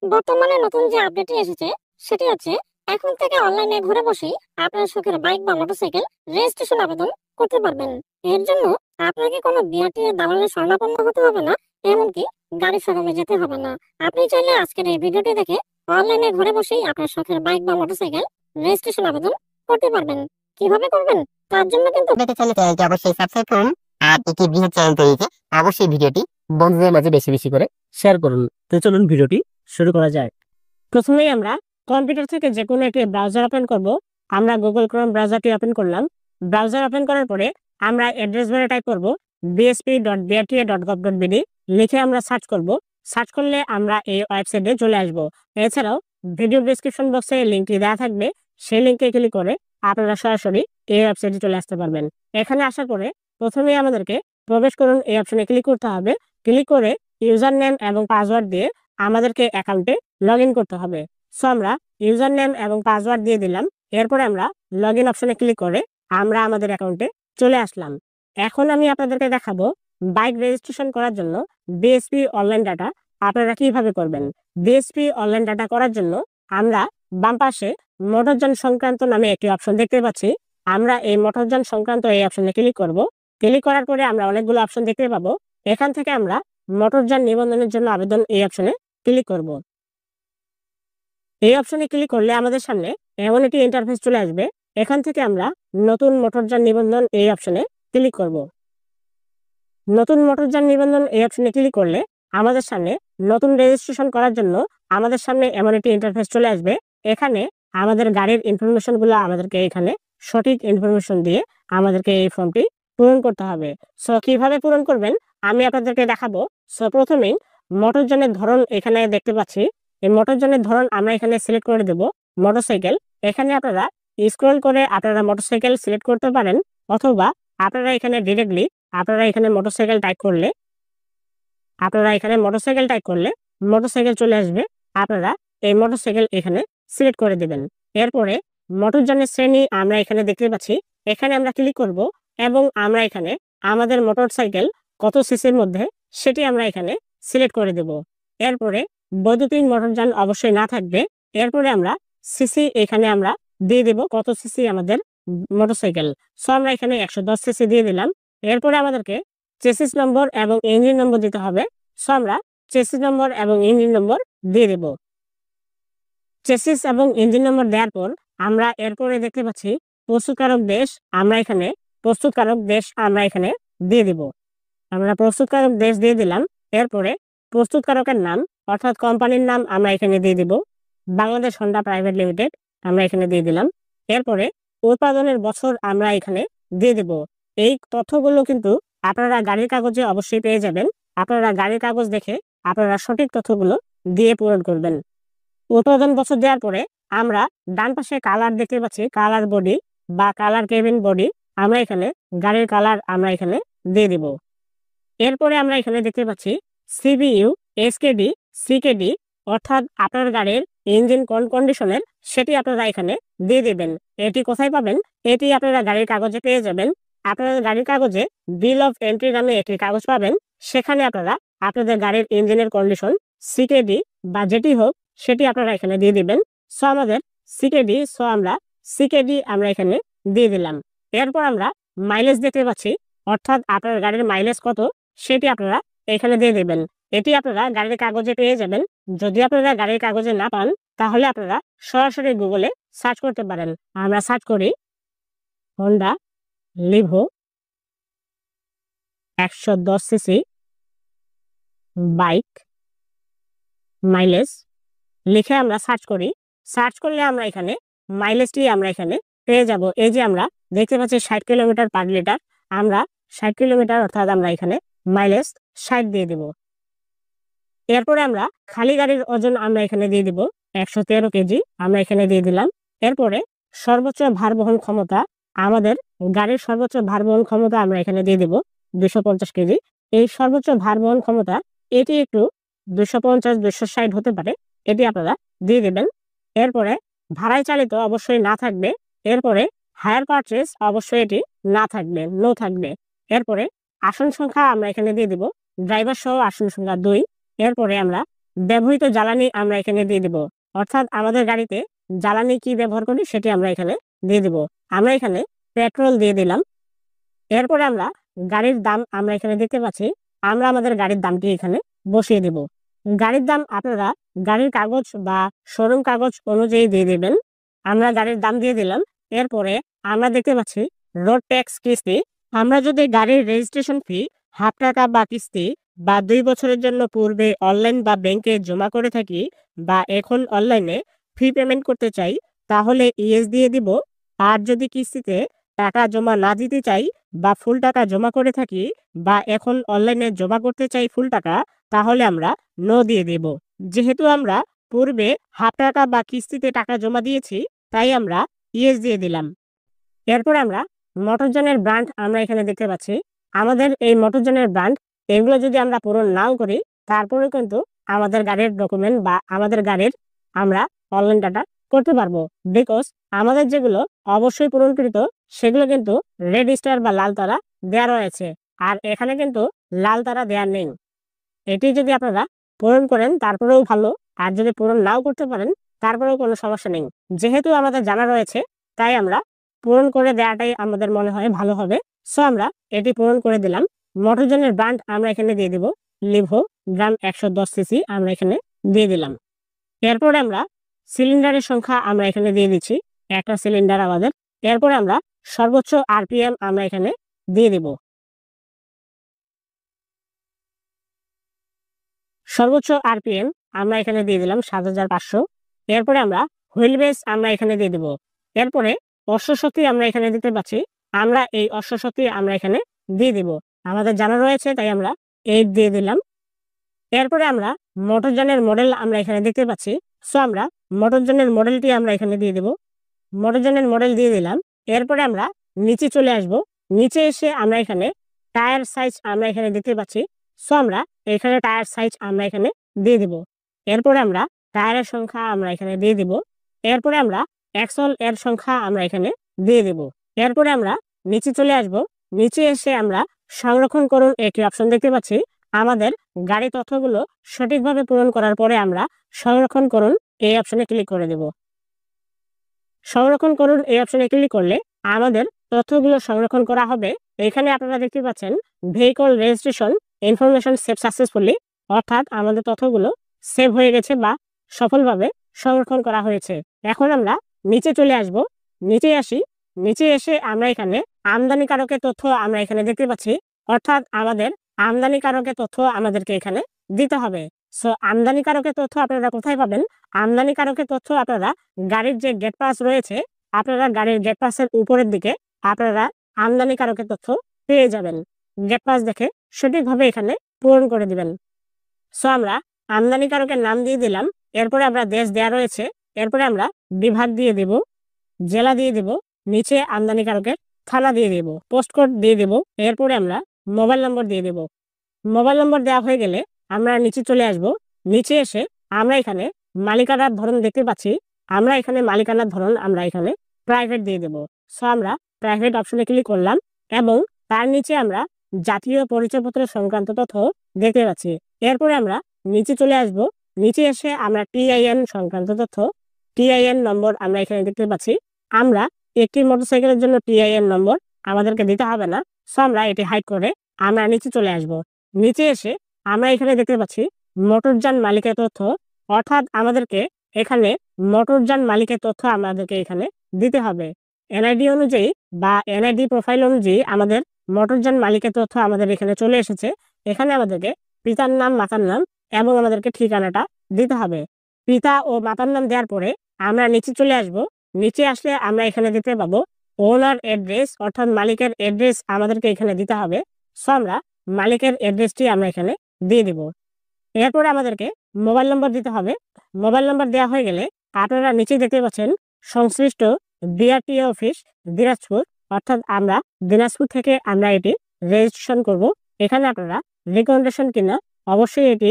বর্তমানে নতুন যে আপডেটটি এসেছে সেটি হচ্ছে এখন থেকে অনলাইনে ঘরে বসেই আপনার শখের বাইক বা মোটরসাইকেল রেজিস্ট্রেশন আবেদন করতে পারবেন। এর জন্য আপনাকে কোনো বিআরটি এর দালালের শরণাপন্ন হতে হবে না, এমনকি গাড়ি শোরুমে যেতে হবে না। আপনি চাইলে আজকের এই ভিডিওটি দেখে অনলাইনে ঘরে বসেই আপনার শখের বাইক বা মোটরসাইকেল রেজিস্ট্রেশন আবেদন করতে পারবেন। কিভাবে করবেন তার জন্য কিন্তু আপনাদের চাইলে চ্যানেলটি অবশ্যই সাবস্ক্রাইব করুন। আর একটি বৃহৎ চ্যানেল তৈরিতে অবশ্যই ভিডিওটি বন্ধুদের মাঝে বেশি বেশি করে শেয়ার করুন। তো চলুন ভিডিওটি শুরু করা যায়। প্রথমেই আমরা কম্পিউটার থেকে যে কোনো একটি ব্রাউজার ওপেন করব। আমরা গুগল ক্রোম ব্রাউজারটি ওপেন করলাম। ব্রাউজার ওপেন করার পরে আমরা অ্যাড্রেস বারে টাইপ করব bsp.bta.gov.bd লিখে আমরা সার্চ করব। সার্চ করলে আমরা এই ওয়েবসাইটে চলে আসব। এছাড়াও ভিডিও ডেসক্রিপশন বক্সে লিঙ্কটি দেওয়া থাকবে, সেই লিঙ্কে ক্লিক করে আপনারা সরাসরি এই ওয়েবসাইটে চলে আসতে পারবেন। এখানে আসার পরে প্রথমেই আমাদেরকে প্রবেশ করুন এই অপশনে ক্লিক করতে হবে। ক্লিক করে ইউজার নেম এবং পাসওয়ার্ড দিয়ে আমাদেরকে অ্যাকাউন্টে লগ ইন করতে হবে। সো আমরা ইউজার নেম এবং পাসওয়ার্ড দিয়ে দিলাম। এরপরে আমরা লগ ইন অপশনে ক্লিক করে আমরা আমাদের অ্যাকাউন্টে চলে আসলাম। এখন আমি আপনাদেরকে দেখাবো বাইক রেজিস্ট্রেশন করার জন্য বিএসপি অনলাইন ডাটা আপনারা কিভাবে করবেন। বিএসপি অনলাইন ডাটা করার জন্য আমরা বাম পাশে মোটরযান সংক্রান্ত নামে একটি অপশন দেখতে পাচ্ছি। আমরা এই মোটরযান সংক্রান্ত এই অপশনে ক্লিক করব। ক্লিক করার পরে আমরা অনেকগুলো অপশন দেখতে পাবো। এখান থেকে আমরা মোটরযান নিবন্ধনের জন্য আবেদন এই অপশনে ক্লিক করব। এই অপশনে ক্লিক করলে আমাদের সামনে এমন একটি ইন্টারফেস চলে আসবে। এখান থেকে আমরা নতুন মোটরযান নিবন্ধন এই অপশনে ক্লিক করব। নতুন মোটরযান নিবন্ধন এই অপশনে ক্লিক করলে আমাদের সামনে নতুন রেজিস্ট্রেশন করার জন্য আমাদের সামনে এমন একটি ইন্টারফেস চলে আসবে। এখানে আমাদের গাড়ির ইনফরমেশন গুলো আমাদেরকে এখানে সঠিক ইনফরমেশন দিয়ে আমাদেরকে এই ফর্মটি পূরণ করতে হবে। সো কিভাবে পূরণ করবেন আমি আপনাদেরকে দেখাবো। সো প্রথমেই মোটরযানের ধরন এখানে দেখতে পাচ্ছি। এই মোটরযানের ধরন আমরা এখানে সিলেক্ট করে দেব মোটরসাইকেল। এখানে আপনারা স্ক্রল করে আপনারা মোটরসাইকেল সিলেক্ট করতে পারেন, অথবা আপনারা এখানে ডিরেক্টলি আপনারা এখানে মোটরসাইকেল টাইপ করলে মোটরসাইকেল চলে আসবে। আপনারা এই মোটরসাইকেল এখানে সিলেক্ট করে দেবেন। এরপরে মোটরযানের শ্রেণী আমরা এখানে দেখতে পাচ্ছি। এখানে আমরা ক্লিক করব এবং আমরা এখানে আমাদের মোটরসাইকেল কত সিসির মধ্যে সেটি আমরা এখানে সিলেক্ট করে দেব। এরপরে বৈদ্যুতিক মোটরযান অবশ্যই না থাকবে। এরপরে আমরা সিসি এখানে আমরা দিয়ে দেব কত সিসি আমাদের মোটরসাইকেল। সো আমরা এখানে 110 সিসি দিয়ে দিলাম। এরপরে আমাদেরকে চেসিস নম্বর এবং ইঞ্জিন নম্বর দিতে হবে। সো আমরা চেসিস নম্বর এবং ইঞ্জিন নম্বর দিয়ে দেব। চেসিস এবং ইঞ্জিন নম্বর দেওয়ার পর আমরা এরপরে দেখতে পাচ্ছি প্রস্তুতকারক দেশ আমরা এখানে দিয়ে দিব। আমরা প্রস্তুতকারক দেশ দিয়ে দিলাম। এরপরে প্রস্তুতকারকের নাম অর্থাৎ কোম্পানির নাম আমরা এখানে দিয়ে দিব। বাংলাদেশ হোন্ডা প্রাইভেট লিমিটেড আমরা এখানে দিয়ে দিলাম। এরপরে উৎপাদনের বছর আমরা এখানে দিয়ে দেব। এই তথ্যগুলো কিন্তু আপনারা গাড়ির কাগজে অবশ্যই পেয়ে যাবেন। আপনারা গাড়ির কাগজ দেখে আপনারা সঠিক তথ্যগুলো দিয়ে পূরণ করবেন। উৎপাদন বছর দেওয়ার পরে আমরা ডান পাশে কালার দেখতে পাচ্ছি, কালার বডি বা কালার কেবিন বডি আমরা এখানে গাড়ির কালার আমরা এখানে দিয়ে দিব। এরপরে আমরা এখানে দেখতে পাচ্ছি সিবিইউ, এসকেডি, সিকেডি অর্থাৎ আপনার গাড়ির ইঞ্জিন কোন কন্ডিশনের সেটি আপনারা এখানে দিয়ে দেবেন। এটি কোথায় পাবেন? এটি আপনারা গাড়ির কাগজে পেয়ে যাবেন। আপনারা গাড়ির কাগজে বিল অফ এন্ট্রি নামে একটি কাগজ পাবেন। সেখানে আপনারা আপনাদের গাড়ির ইঞ্জিনের কন্ডিশন সিকেডি বা যেটি হোক সেটি আপনারা এখানে দিয়ে দিবেন। সো আমাদের সিকেডি, আমরা এখানে দিয়ে দিলাম। এরপর আমরা মাইলেজ দেখতে পাচ্ছি, অর্থাৎ আপনার গাড়ির মাইলেজ কত সেটি আপনারা এখানে দিয়ে দেবেন। এটি আপনারা গাড়ির কাগজে পেয়ে যাবেন। যদি আপনারা গাড়ির কাগজে না পান তাহলে আপনারা সরাসরি গুগলে সার্চ করতে পারেন। আমরা সার্চ করি Honda Livo 110 CC bike mileage লিখে আমরা সার্চ করি। সার্চ করলে আমরা এখানে মাইলেজটি আমরা এখানে পেয়ে যাব। এই যে আমরা দেখতে পাচ্ছি 60 কিলোমিটার পার লিটার। আমরা 60 কিলোমিটার অর্থাৎ আমরা এখানে মাইলেজ 60 দিয়ে দেব। এরপরে আমরা খালি গাড়ির ওজন আমরা এখানে দিয়ে দিব 113 কেজি আমরা এখানে দিয়ে দিলাম। এরপরে সর্বোচ্চ ভার বহন ক্ষমতা, আমাদের গাড়ির সর্বোচ্চ ভার বহন ক্ষমতা আমরা এখানে দিয়ে দেব 250 কেজি। এই সর্বোচ্চ ভার বহন ক্ষমতা এটি একটু 250-260 হতে পারে, এটি আপনারা দিয়ে দেবেন। এরপরে ভাড়ায় চালিত অবশ্যই না থাকবে। এরপরে হায়ার পারচেজ অবশ্যই এটি না থাকবে, নো থাকবে। এরপরে আসন সংখ্যা আমরা এখানে দিয়ে দিব ড্রাইভার সহ আসন সংখ্যা 2। এরপরে আমরা ব্যবহৃত জ্বালানি আমরা এখানে দিয়ে দিব, অর্থাৎ আমাদের গাড়িতে জ্বালানি কি ব্যবহার করি সেটি আমরা এখানে দিয়ে দিব। আমরা এখানে পেট্রোল দিয়ে দিলাম। এরপরে আমরা গাড়ির দাম আমরা এখানে দেখতে পাচ্ছি, আমরা আমাদের গাড়ির দামটি এখানে বসিয়ে দেব। গাড়ির দাম আপনারা গাড়ির কাগজ বা শোরুম কাগজ অনুযায়ী দিয়ে দেবেন। আমরা গাড়ির দাম দিয়ে দিলাম। এরপরে আমরা দেখতে পাচ্ছি রোড ট্যাক্স কিস্তি। আমরা যদি গাড়ির রেজিস্ট্রেশন ফি হাফ টাকা বা কিস্তি বা 2 বছরের জন্য পূর্বে অনলাইন বা ব্যাংকে জমা করে থাকি বা এখন অনলাইনে ফি পেমেন্ট করতে চাই তাহলে ইএস দিয়ে দিব। আর যদি কিস্তিতে টাকা জমা না দিতে চাই বা ফুল টাকা জমা করে থাকি বা এখন অনলাইনে জমা করতে চাই ফুল টাকা, তাহলে আমরা নো দিয়ে দেব। যেহেতু আমরা পূর্বে হাফ টাকা বা কিস্তিতে টাকা জমা দিয়েছি তাই আমরা ইএস দিয়ে দিলাম। এরপর আমরা মোটরযানের ব্র্যান্ড আমরা এখানে দেখতে পাচ্ছি। আমাদের এই মোটরযানের ব্র্যান্ড এগুলো যদি আমরা পূরণ নাও করি তারপরে কিন্তু আমাদের গাড়ির ডকুমেন্ট বা আমাদের গাড়ির আমরা অনলাইন ডাটা করতে পারবো। বিকজ আমাদের যেগুলো অবশ্যই পূরণকৃত সেগুলো কিন্তু রেড স্টার বা লাল তারা দেওয়া রয়েছে, আর এখানে কিন্তু লাল তারা দেওয়া নেই। এটি যদি আপনারা পূরণ করেন তারপরেও ভালো, আর যদি পূরণ নাও করতে পারেন তারপরেও কোনো সমস্যা নেই। যেহেতু আমাদের জানা রয়েছে তাই আমরা পূরণ করে দেওয়াটাই আমাদের মনে হয় ভালো হবে। সো আমরা এটি পূরণ করে দিলাম। মোটরযানের ব্র্যান্ড আমরা এখানে দিয়ে দিব লিভো গ্রাম 110 সিসি আমরা এখানে দিয়ে দিলাম। এরপরে আমরা সিলিন্ডারের সংখ্যা আমরা এখানে দিয়ে দিচ্ছি, একটা সিলিন্ডার আমাদের। এরপরে আমরা সর্বোচ্চ আরপিএম আমরা এখানে দিয়ে দিব। সর্বোচ্চ আরপিএম আমরা এখানে দিয়ে দিলাম 7500। এরপরে আমরা হুইল বেস আমরা এখানে দিয়ে দিব। এরপরে অশ্বশক্তি আমরা এখানে দিতে পাচ্ছি, আমরা এই অশ্বশক্তি আমরা এখানে দিয়ে দিব। আমাদের জানা রয়েছে তাই আমরা 8 দিয়ে দিলাম। এরপরে আমরা মোটরযানের মডেল আমরা এখানে দেখতে পাচ্ছি, সো আমরা মোটরযানের মডেলটি আমরা এখানে দিয়ে দেব। মোটরযানের মডেল দিয়ে দিলাম। এরপরে আমরা নিচে চলে আসব। নিচে এসে আমরা এখানে টায়ার সাইজ আমরা এখানে দেখতে পাচ্ছি, সো আমরা এখানে টায়ার সাইজ আমরা এখানে দিয়ে দেব। এরপরে আমরা টায়ারের সংখ্যা আমরা এখানে দিয়ে দেব। এরপরে আমরা এক্সল এর সংখ্যা আমরা এখানে দিয়ে দেব। এরপরে আমরা নিচে চলে আসব। নিচে এসে আমরা সংরক্ষণ করুন একটি অপশন দেখতে পাচ্ছি। আমাদের গাড়ি তথ্যগুলো সঠিকভাবে পূরণ করার পরে আমরা সংরক্ষণ করুন এই অপশনে ক্লিক করে দেব। সংরক্ষণ করুন এই অপশনে ক্লিক করলে আমাদের তথ্যগুলো সংরক্ষণ করা হবে। এখানে আপনারা দেখতে পাচ্ছেন vehicle registration information save successfully, অর্থাৎ আমাদের তথ্যগুলো সেভ হয়ে গেছে বা সফলভাবে সংরক্ষণ করা হয়েছে। এখন আমরা নিচে চলে আসব। নিচে আসি। নিচে এসে আমরা এখানে আমদানিকারকের তথ্য আমরা এখানে দেখতে পাচ্ছি, অর্থাৎ আমাদের আমদানিকারকের তথ্য আমাদেরকে এখানে দিতে হবে। সো আমদানিকারকের তথ্য আপনারা কোথায় পাবেন? আমদানিকারকের তথ্য আপনারা গাড়ির যে গেট পাস রয়েছে, আপনারা গাড়ির গেট পাসের উপরের দিকে আপনারা আমদানিকারকের তথ্য পেয়ে যাবেন। গেট পাস দেখে সঠিকভাবে এখানে পূরণ করে দিবেন। সো আমরা আমদানিকারকের নাম দিয়ে দিলাম। এরপরে আমরা দেশ দেওয়া রয়েছে, এরপরে আমরা বিভাগ দিয়ে দেব, জেলা দিয়ে দেব, নিচে আমদানিকারকের থানা দিয়ে দেব, পোস্ট কোড দিয়ে দেব। এরপরে আমরা মোবাইল নম্বর দিয়ে দেব। মোবাইল নম্বর দেওয়া হয়ে গেলে আমরা নিচে চলে আসব। নিচে এসে আমরা এখানে মালিকানার ধরন দেখতে পাচ্ছি, আমরা এখানে মালিকানার ধরন আমরা এখানে প্রাইভেট দিয়ে দেব। সো আমরা প্রাইভেট অপশনে ক্লিক করলাম এবং তার নিচে আমরা জাতীয় পরিচয়পত্র সংক্রান্ত তথ্য দেখতে পাচ্ছি। এরপরে আমরা নিচে চলে আসব। নিচে এসে আমরা টিআইএন সংক্রান্ত তথ্য, টিআইএন নম্বর আমরা এখানে দেখতে পাচ্ছি। আমরা একটি মোটরসাইকেলের জন্য টিআইএন নম্বর আমাদেরকে দিতে হবে না, সো আমরা এটি হাইড করে আমরা নিচে চলে আসব। নিচে এসে আমরা এখানে দেখতে পাচ্ছি মোটরযান মালিকের তথ্য, অর্থাৎ আমাদেরকে এখানে মোটরযান মালিকের তথ্য আমাদেরকে এখানে দিতে হবে। এনআইডি অনুযায়ী বা এনআইডি প্রোফাইল অনুযায়ী আমাদের মোটরযান মালিকের তথ্য আমাদের এখানে চলে এসেছে। এখানে আমাদেরকে পিতার নাম, মাতার নাম এবং আমাদেরকে ঠিকানাটা দিতে হবে। পিতা ও মাতার নাম দেওয়ার পরে আমরা নিচে চলে আসব। নিচে আসলে আমরা এখানে দিতে পাবো ওনার অ্যাড্রেস, অর্থাৎ মালিকের অ্যাড্রেস আমাদেরকে এখানে দিতে হবে। সো আমরা মালিকের অ্যাড্রেসটি আমরা এখানে দিয়ে দেব। এরপরে আমাদেরকে মোবাইল নম্বর দিতে হবে। মোবাইল নম্বর দেওয়া হয়ে গেলে আপনারা নিচে দেখতে পাচ্ছেন সংশ্লিষ্ট বিআরটিএ অফিস দিনাজপুর, অর্থাৎ আমরা দিনাজপুর থেকে আমরা এটি রেজিস্ট্রেশন করব। এখানে আপনারা রিকমেন্ডেশন কিনা অবশ্যই এটি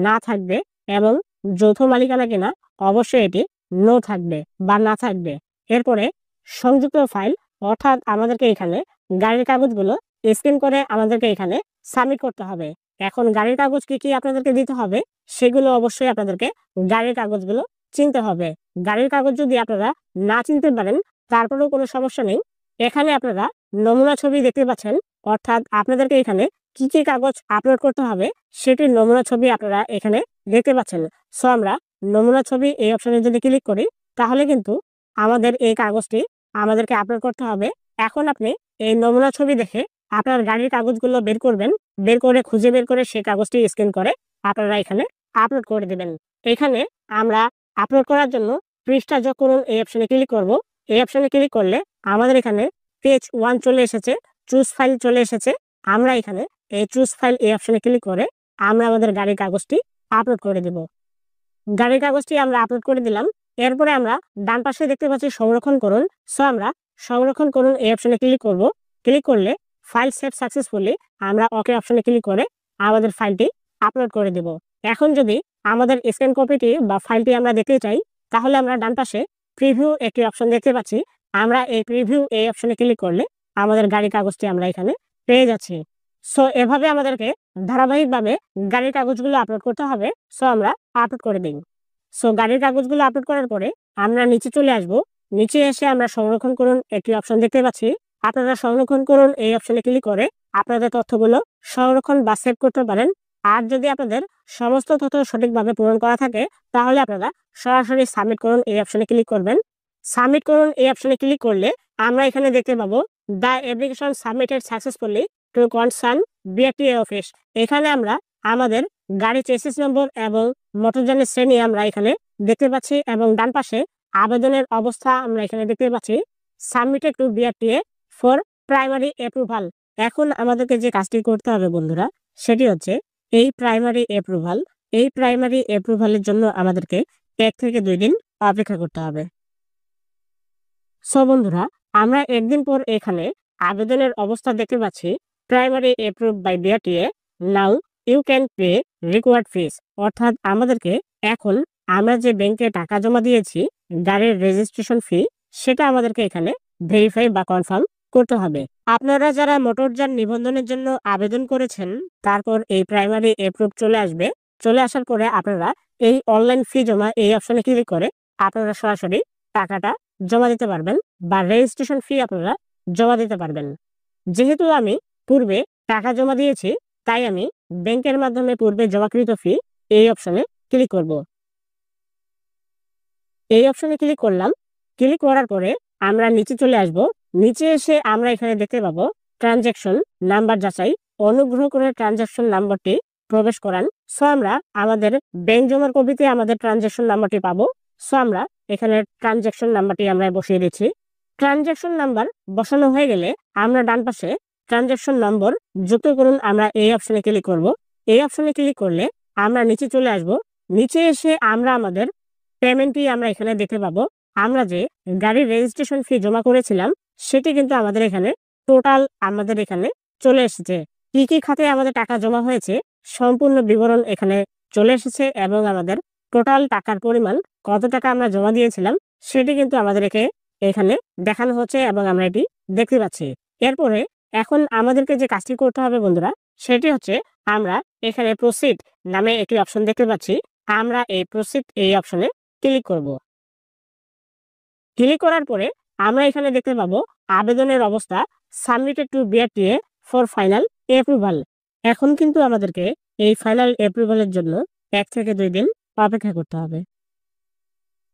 না থাকবে এবং যৌথ মালিকানা কিনা অবশ্যই এটি নো থাকবে বা না থাকবে। এরপরে সংযুক্ত ফাইল, অর্থাৎ আমাদেরকে এখানে গাড়ির কাগজগুলো স্ক্যান করে আমাদেরকে এখানে সাবমিট করতে হবে। এখন গাড়ির কাগজ কি কি আপনাদেরকে দিতে হবে সেগুলো অবশ্যই আপনাদেরকে গাড়ির কাগজগুলো চিনতে হবে। গাড়ির কাগজ যদি আপনারা না চিনতে পারেন তারপরেও কোনো সমস্যা নেই। এখানে আপনারা নমুনা ছবি দেখতে পাচ্ছেন, অর্থাৎ আপনাদেরকে এখানে কি কি কাগজ আপলোড করতে হবে সেটির নমুনা ছবি আপনারা এখানে দেখতে পাচ্ছেন। সো আমরা নমুনা ছবি এই অপশনে যদি ক্লিক করি তাহলে কিন্তু আমাদের এই কাগজটি আমাদেরকে আপলোড করতে হবে। এখন আপনি এই নমুনা ছবি দেখে আপনার গাড়ির কাগজগুলো বের করবেন, বের করে খুঁজে বের করে সেই কাগজটি স্ক্যান করে আপনারা এখানে আপলোড করে দেবেন। এখানে আমরা আপলোড করার জন্য পৃষ্ঠা যোগ করুন এই অপশনে ক্লিক করব। এই অপশনে ক্লিক করলে আমাদের এখানে পেজ 1 চলে এসেছে, চুজ ফাইল চলে এসেছে। আমরা এখানে এই চুজ ফাইল এই অপশনে ক্লিক করে আমরা আমাদের গাড়ির কাগজটি আপলোড করে দেব। গাড়ির কাগজটি আমরা আপলোড করে দিলাম। এরপরে আমরা ডান পাশে দেখতে পাচ্ছি সংরক্ষণ করুন। সো আমরা সংরক্ষণ করুন এই অপশনে ক্লিক করব। ক্লিক করলে ফাইল সেভ সাকসেসফুলি আমরা ওকে অপশনে ক্লিক করে আমাদের ফাইলটি আপলোড করে দেব। এখন যদি আমাদের স্ক্যান কপিটি বা ফাইলটি আমরা দেখতে চাই তাহলে আমরা ডান পাশে প্রিভিউ একটি অপশন দেখতে পাচ্ছি। আমরা এই প্রিভিউ এই অপশনে ক্লিক করলে আমাদের গাড়ির কাগজটি আমরা এখানে পেয়ে যাচ্ছি। সো এভাবে আমাদেরকে ধারাবাহিকভাবে গাড়ির কাগজগুলো আপলোড করতে হবে। সো আমরা আপলোড করে দিই। সো গাড়ির কাগজগুলো আপলোড করার পরে আমরা নিচে চলে আসব। নিচে এসে আমরা সংরক্ষণ করুন একটি অপশন দেখতে পাচ্ছি। আপনারা সংরক্ষণ করুন এই অপশনে ক্লিক করে আপনাদের তথ্যগুলো সংরক্ষণ বা সেভ করতে পারেন। আর যদি আপনাদের সমস্ত তথ্য সঠিকভাবে পূরণ করা থাকে তাহলে আপনারা সরাসরি সাবমিট করুন এই অপশনে ক্লিক করবেন। সাবমিট করুন এই অপশনে ক্লিক করলে আমরা এখানে দেখতে পাবো the application submitted successfully to concern BRTA office. এখানে আমরা আমাদের গাড়ির চেসিস নম্বর এবং মোটরযানের শ্রেণী আমরা এখানে দেখতে পাচ্ছি এবং ডান পাশে আবেদনের অবস্থা আমরা এখানে দেখতে পাচ্ছি submitted to BRTA for primary approval. এখন আমাদেরকে যে কাজটি করতে হবে বন্ধুরা সেটি হচ্ছে এই প্রাইমারি অ্যাপ্রুভালের জন্য আমাদেরকে 1 থেকে 2 দিন অপেক্ষা করতে হবে। সো বন্ধুরা আমরা একদিন পর এখানে আবেদনের অবস্থা দেখতে পাচ্ছি primary approve by BRTA, now you can pay required fees. অর্থাৎ আমাদেরকে এখন আমরা যে ব্যাংকে টাকা জমা দিয়েছি গাড়ির রেজিস্ট্রেশন ফি সেটা আমাদেরকে এখানে ভেরিফাই বা কনফার্ম করতে হবে। আপনারা যারা মোটরযান নিবন্ধনের জন্য আবেদন করেছেন তারপর এই প্রাইমারি অ্যাপ্রুভ চলে আসবে। চলে আসার পরে আপনারা এই অনলাইন ফি জমা এই অপশনে ক্লিক করে আপনারা সরাসরি টাকাটা জমা দিতে পারবেন বা রেজিস্ট্রেশন ফি আপনারা জমা দিতে পারবেন। যেহেতু আমি পূর্বে টাকা জমা দিয়েছি তাই আমি ব্যাংকের মাধ্যমে পূর্বে জমাকৃত ফি এই অপশনে ক্লিক করব। এই অপশনে ক্লিক করলাম। ক্লিক করার পরে আমরা নিচে চলে আসব। নিচে এসে আমরা এখানে দেখতে পাবো ট্রানজ্যাকশন নাম্বার যাচাই। অনুগ্রহ করে ট্রানজ্যাকশন নাম্বারটি প্রবেশ করান। সো আমরা আমাদের ব্যাংক জমার কপিতে আমাদের ট্রানজ্যাকশন নাম্বারটি পাবো। সো আমরা এখানে ট্রানজ্যাকশন নাম্বারটি আমরা বসিয়ে দিচ্ছি। ট্রানজ্যাকশন নাম্বার বসানো হয়ে গেলে আমরা ডান পাশে ট্রানজ্যাকশন নম্বর যুক্ত করুন আমরা এই অপশনে ক্লিক করব। এই অপশনে ক্লিক করলে আমরা নিচে চলে আসব। নিচে এসে আমরা আমাদের পেমেন্টটি আমরা এখানে দেখতে পাবো। আমরা যে গাড়ির রেজিস্ট্রেশন ফি জমা করেছিলাম সেটি কিন্তু আমাদের এখানে টোটাল আমাদের এখানে চলে এসেছে। কি কি খাতে আমাদের টাকা জমা হয়েছে সম্পূর্ণ বিবরণ এখানে চলে এসেছে এবং আমাদের টোটাল টাকার পরিমাণ কত টাকা আমরা জমা দিয়েছিলাম সেটি কিন্তু আমাদের এখানে দেখানো হচ্ছে এবং আমরা এটি দেখতে পাচ্ছি। এরপরে এখন আমাদেরকে যে কাজটি করতে হবে বন্ধুরা সেটি হচ্ছে আমরা এখানে প্রসিড নামে একটি অপশন দেখতে পাচ্ছি। আমরা এই প্রসিড এই অপশনে ক্লিক করব। ক্লিক করার পরে আমরা এখানে দেখতে পাবো আবেদনের অবস্থা submitted to BRTA for final approval. এখন কিন্তু আমাদেরকে এই ফাইনাল অ্যাপ্রুভালের জন্য 1 থেকে 2 দিন অপেক্ষা করতে হবে।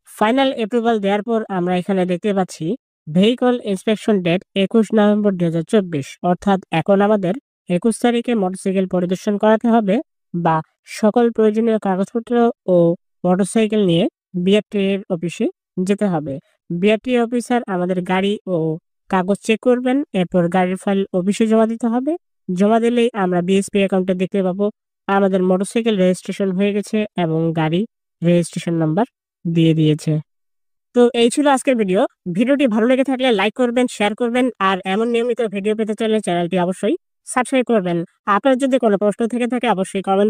ফাইনাল অ্যাপ্রুভাল দেওয়ার পর আমরা এখানে দেখতে পাচ্ছি ভেহিকল ইন্সপেকশন ডেট 21 নভেম্বর 2024। অর্থাৎ এখন আমাদের 21 তারিখে মোটরসাইকেল পরিদর্শন করাতে হবে বা সকল প্রয়োজনীয় কাগজপত্র ও মোটরসাইকেল নিয়ে বিআরটিএ অফিসে যেতে হবে। বিআরটিএ অফিসার আমাদের গাড়ি ও কাগজ চেক করবেন। এরপর গাড়ির ফাইল অফিসে জমা দিতে হবে। জমা দিলেই আমরা বিএসপি অ্যাকাউন্টে দেখতে পাবো আমাদের মোটরসাইকেল রেজিস্ট্রেশন হয়ে গেছে এবং গাড়ি রেজিস্ট্রেশন নাম্বার দিয়ে দিয়েছে। তো এই ছিল আজকের ভিডিও। ভিডিওটি ভালো লেগে থাকলে লাইক করবেন, শেয়ার করবেন আর এমন নিয়মিত ভিডিও পেতে চাইলে চ্যানেলটি অবশ্যই সাবস্ক্রাইব করবেন। আপনার যদি কোনো প্রশ্ন থেকে থাকে অবশ্যই কমেন্ট